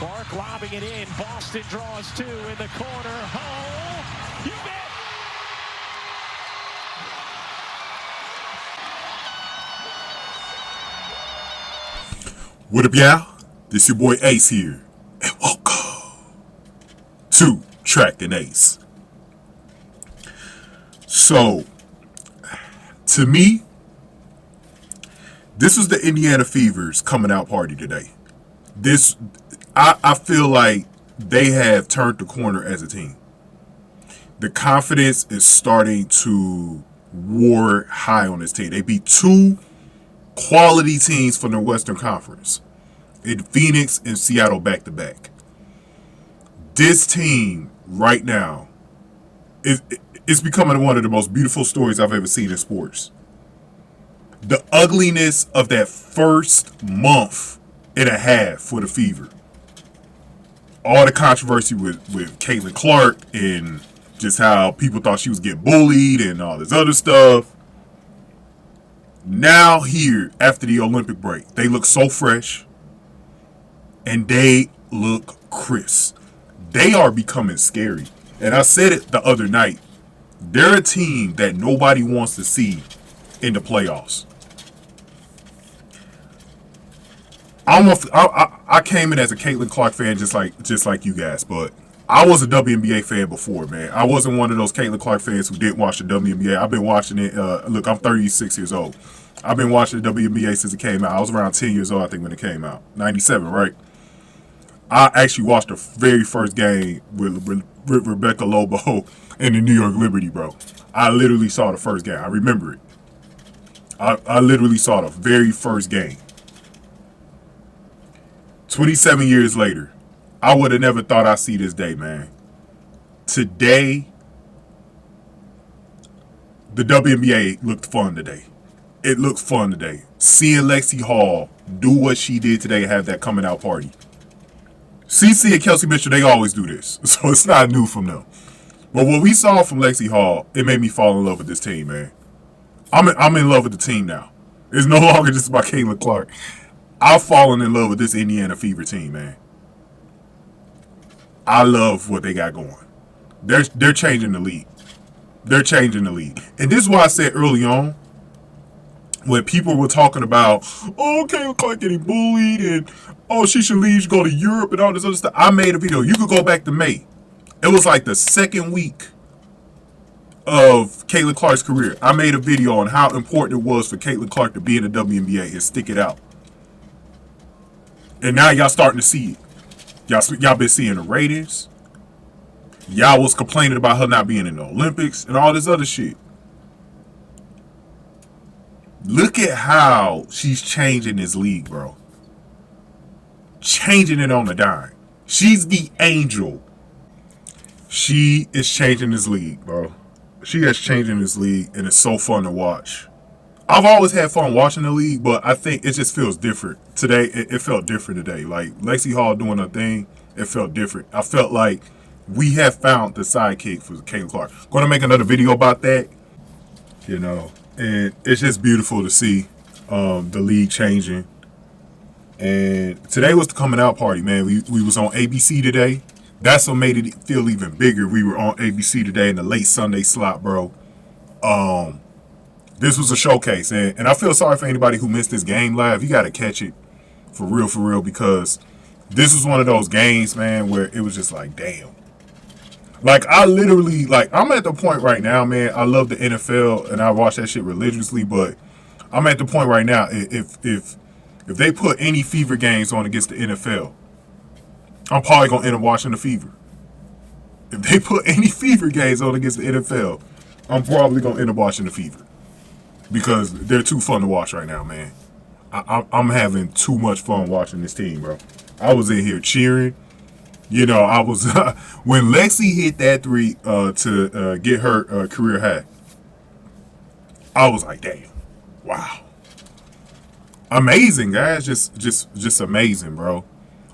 Clark lobbing it in. Boston draws two in the corner. Hull. You bet. What up, y'all? This your boy Ace here. And welcome to Track and Ace. So, to me, this was the Indiana Fever's coming out party today. I feel like they have turned the corner as a team. The confidence is starting to roar high on this team. They beat two quality teams from the Western Conference in Phoenix and Seattle back to back. This team right now is becoming one of the most beautiful stories I've ever seen in sports. The ugliness of that first month and a half for the Fever. All the controversy with Caitlin Clark and just how people thought she was getting bullied and all this other stuff. Now here, after the Olympic break, they look so fresh and they look crisp. They are becoming scary. And I said it the other night. They're a team that nobody wants to see in the playoffs. I came in as a Caitlin Clark fan just like you guys, but I was a WNBA fan before, man. I wasn't one of those Caitlin Clark fans who didn't watch the WNBA. I've been watching it. Look, I'm 36 years old. I've been watching the WNBA since it came out. I was around 10 years old, I think, when it came out. 97, right? I actually watched the very first game with Rebecca Lobo and the New York Liberty, bro. I literally saw the first game. I remember it. I literally saw the very first game. 27 years later, I would have never thought I'd see this day, man. Today, the WNBA looked fun today. It looked fun today. Seeing Lexie Hull do what she did today and have that coming out party. CC and Kelsey Mitchell, they always do this, so it's not new from them. But what we saw from Lexie Hull, it made me fall in love with this team, man. I'm in love with the team now. It's no longer just about Caitlin Clark. I've fallen in love with this Indiana Fever team, man. I love what they got going. They're changing the league. They're changing the league. And this is why I said early on, when people were talking about, oh, Caitlin Clark getting bullied and, oh, she should leave, go to Europe and all this other stuff. I made a video. You could go back to May. It was like the second week of Caitlin Clark's career. I made a video on how important it was for Caitlin Clark to be in the WNBA and stick it out. And now y'all starting to see it. Y'all been seeing the ratings. Y'all was complaining about her not being in the Olympics and all this other shit. Look at how she's changing this league, bro. Changing it on the dime. She's the angel. She is changing this league, bro. She is changing this league, and it's so fun to watch. I've always had fun watching the league, but I think it just feels different. Today, it felt different today. Like, Lexie Hull doing her thing, it felt different. I felt like we have found the sidekick for Caitlin Clark. Going to make another video about that, you know. And it's just beautiful to see the league changing. And today was the coming out party, man. We was on ABC today. That's what made it feel even bigger. We were on ABC today in the late Sunday slot, bro. This was a showcase, and I feel sorry for anybody who missed this game live. You got to catch it for real, because this was one of those games, man, where it was just like, damn. Like, I'm at the point right now, man, I love the NFL, and I watch that shit religiously, but I'm at the point right now, if they put any Fever games on against the NFL, I'm probably going to end up watching the Fever. If they put any Fever games on against the NFL, I'm probably going to end up watching the Fever. Because they're too fun to watch right now, man. I'm having too much fun watching this team, bro. I was in here cheering. You know, I was when Lexie hit that three to get her career high. I was like, damn, wow, amazing, guys, just amazing, bro.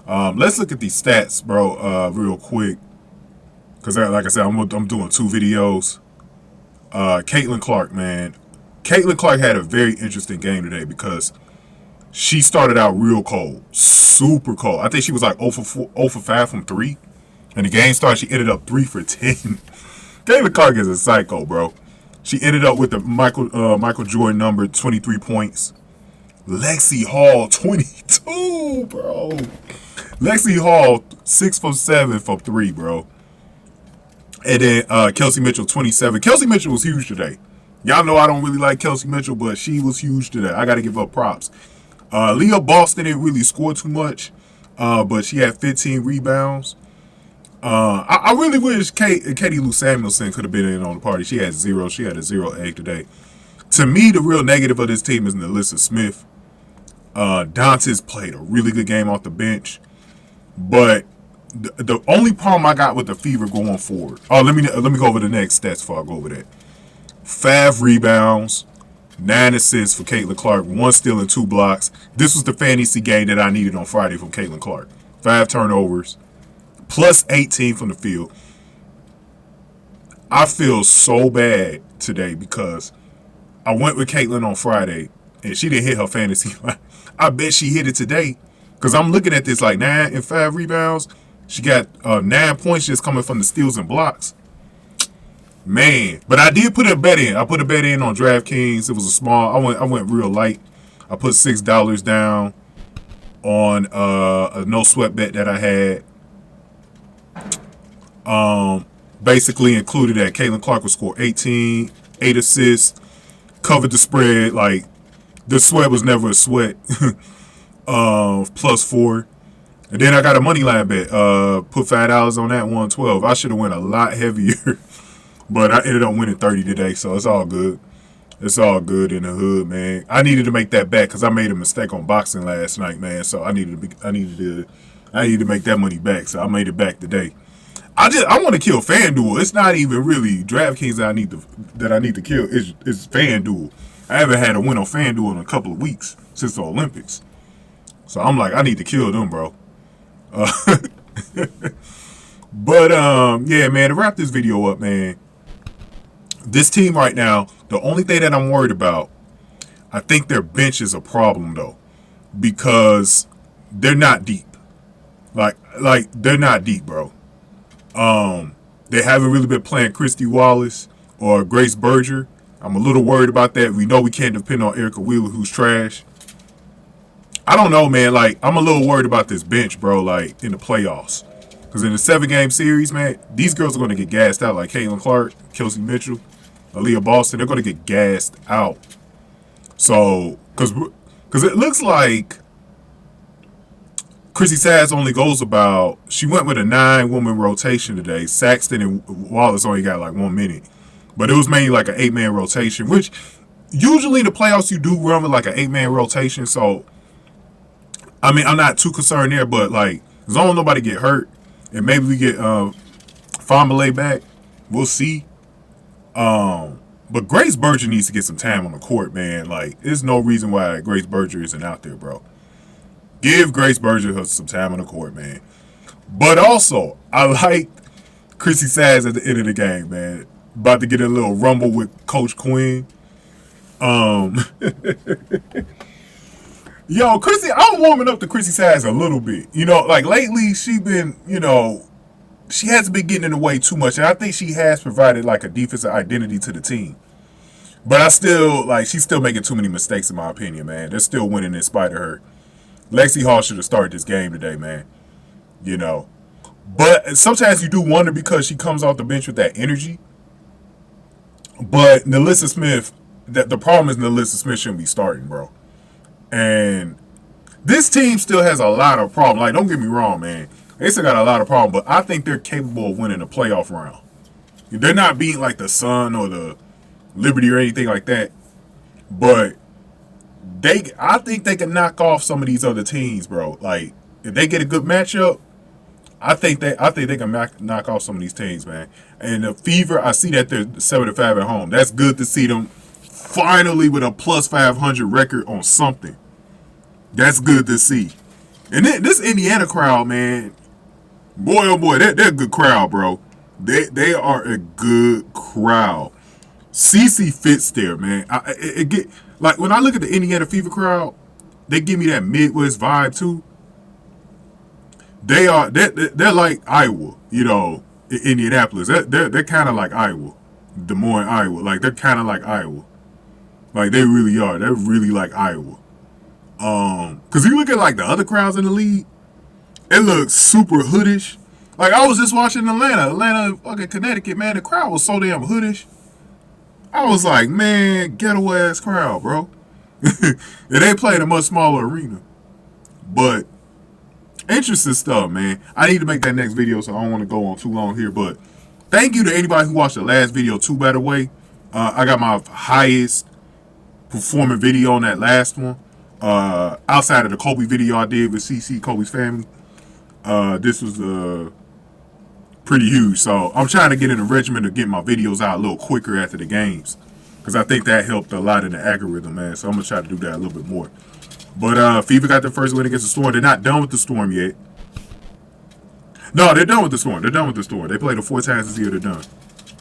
Let's look at these stats, bro, real quick, because like I said, I'm doing two videos. Caitlin Clark, man. Caitlin Clark had a very interesting game today because she started out real cold, super cold. I think she was like 0 for 5 from 3. And the game started, she ended up 3 for 10. Caitlin Clark is a psycho, bro. She ended up with the Michael Jordan number, 23 points. Lexie Hull, 22, bro. Lexie Hull, 6 for 7 from 3, bro. And then Kelsey Mitchell, 27. Kelsey Mitchell was huge today. Y'all know I don't really like Kelsey Mitchell, but she was huge today. I got to give her props. Leah Boston didn't really score too much, but she had 15 rebounds. I really wish Katie Lou Samuelson could have been in on the party. She had 0. She had a 0 egg today. To me, the real negative of this team is Nalissa Smith. Dantes played a really good game off the bench, but the only problem I got with the Fever going forward. Oh, let me go over the next stats before I go over that. 5 rebounds, 9 assists for Caitlin Clark, 1 steal and 2 blocks. This was the fantasy game that I needed on Friday from Caitlin Clark. 5 turnovers, plus 18 from the field. I feel so bad today because I went with Caitlin on Friday and she didn't hit her fantasy. I bet she hit it today because I'm looking at this like 9 and 5 rebounds. She got 9 points just coming from the steals and blocks. Man, but I did put a bet in. I put a bet in on DraftKings. It was a small. I went real light. I put $6 down on a no sweat bet that I had. Basically included that Caitlin Clark would score 18, 8 assists, covered the spread. Like the sweat was never a sweat. Plus 4. And then I got a money line bet. Put $5 on that, 112. I should have went a lot heavier. But I ended up winning 30 today, so it's all good. It's all good in the hood, man. I needed to make that back because I made a mistake on boxing last night, man. So I needed to make that money back. So I made it back today. I want to kill FanDuel. It's not even really DraftKings that I need to kill. It's FanDuel. I haven't had a win on FanDuel in a couple of weeks since the Olympics. So I'm like, I need to kill them, bro. But yeah, man. To wrap this video up, man. This team right now, the only thing that I'm worried about, I think their bench is a problem though, because they're not deep. Like they're not deep, bro. They haven't really been playing Christy Wallace or Grace Berger. I'm a little worried about that. We know we can't depend on Erica Wheeler, who's trash. I don't know, man. Like I'm a little worried about this bench, bro. Like in the playoffs, because in the 7-game series, man, these girls are going to get gassed out. Like Caitlin Clark, Kelsey Mitchell, Aaliyah Boston, they're going to get gassed out. So, because it looks like Chrissy Sass only goes about, she went with a 9-woman rotation today. Saxton and Wallace only got like 1 minute. But it was mainly like an 8-man rotation, which usually in the playoffs you do run with like an 8-man rotation. So, I mean, I'm not too concerned there, but like, as long as nobody get hurt, and maybe we get Famile back, we'll see. But Grace Berger needs to get some time on the court, man. Like, there's no reason why Grace Berger isn't out there, bro. Give Grace Berger some time on the court, man. But also, I like Chrissy Sass at the end of the game, man. About to get a little rumble with Coach Quinn. Yo, Chrissy, I'm warming up to Chrissy Sass a little bit. You know, like lately she been, you know, she hasn't been getting in the way too much. And I think she has provided like a defensive identity to the team. But I still, like, she's still making too many mistakes in my opinion, man. They're still winning in spite of her. Lexie Hull should have started this game today, man. You know. But sometimes you do wonder because she comes off the bench with that energy. But Nalissa Smith, the problem is Nalissa Smith shouldn't be starting, bro. And this team still has a lot of problems. Like, don't get me wrong, man. They still got a lot of problems, but I think they're capable of winning a playoff round. They're not beating like the Sun or the Liberty or anything like that. But I think they can knock off some of these other teams, bro. Like, if they get a good matchup, I think they can knock off some of these teams, man. And the Fever, I see that they're 7-5 at home. That's good to see them finally with a plus 500 record on something. That's good to see. And then this Indiana crowd, man, boy oh boy, they're a good crowd, bro. They are a good crowd. CC fits there, man. It get like when I look at the Indiana Fever crowd, they give me that Midwest vibe too. They're like Iowa, you know, Indianapolis. They're kind of like Iowa, Des Moines, Iowa. Like they're kind of like Iowa. Like they really are. They're really like Iowa. Cause you look at like the other crowds in the league, it looks super hoodish. Like I was just watching Atlanta, fucking Connecticut, man. The crowd was so damn hoodish. I was like, man, ghetto ass crowd, bro. And they played a much smaller arena, but interesting stuff, man. I need to make that next video, so I don't want to go on too long here. But thank you to anybody who watched the last video too. By the way, I got my highest performing video on that last one. Outside of the Kobe video I did with CC Kobe's family, this was pretty huge. So I'm trying to get in a regimen to get my videos out a little quicker after the games, because I think that helped a lot in the algorithm, man. So I'm gonna try to do that a little bit more. But Fever got their first win against the Storm. They're not done with the Storm yet. No, they're done with the Storm. They're done with the Storm. They played them 4 times this year. They're done.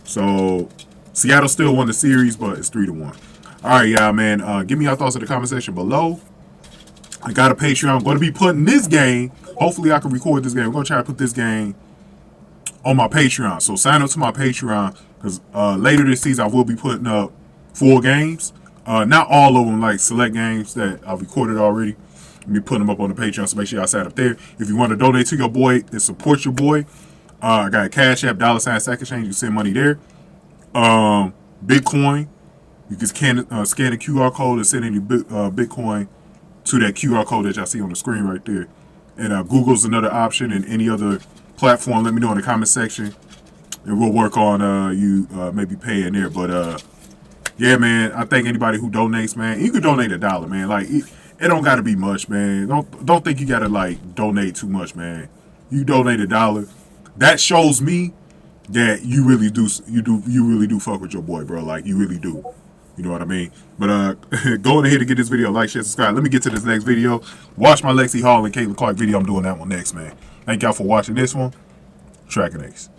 So Seattle still won the series, but it's 3-1. All right, y'all, man. Give me your thoughts in the comment section below. I got a Patreon. I'm going to be putting this game. Hopefully, I can record this game. I'm going to try to put this game on my Patreon. So sign up to my Patreon, because later this season I will be putting up full games. Not all of them, like select games that I've recorded already. Let me put them up on the Patreon, so make sure y'all sign up there. If you want to donate to your boy and support your boy, I got a Cash App, $Sack Exchange. You can send money there. Bitcoin. You can scan the QR code and send any Bitcoin to that QR code that y'all see on the screen right there. And Google's another option, and any other platform, let me know in the comment section, and we'll work on you maybe paying there. But yeah, man, I thank anybody who donates, man. You can donate $1, man. Like it don't gotta be much, man. Don't think you gotta like donate too much, man. You donate $1. That shows me that you really do fuck with your boy, bro. Like you really do. You know what I mean? But go ahead and get this video, like, share, subscribe. Let me get to this next video. Watch my Lexie Hull and Caitlin Clark video. I'm doing that one next, man. Thank y'all for watching this one. Tracking Ace.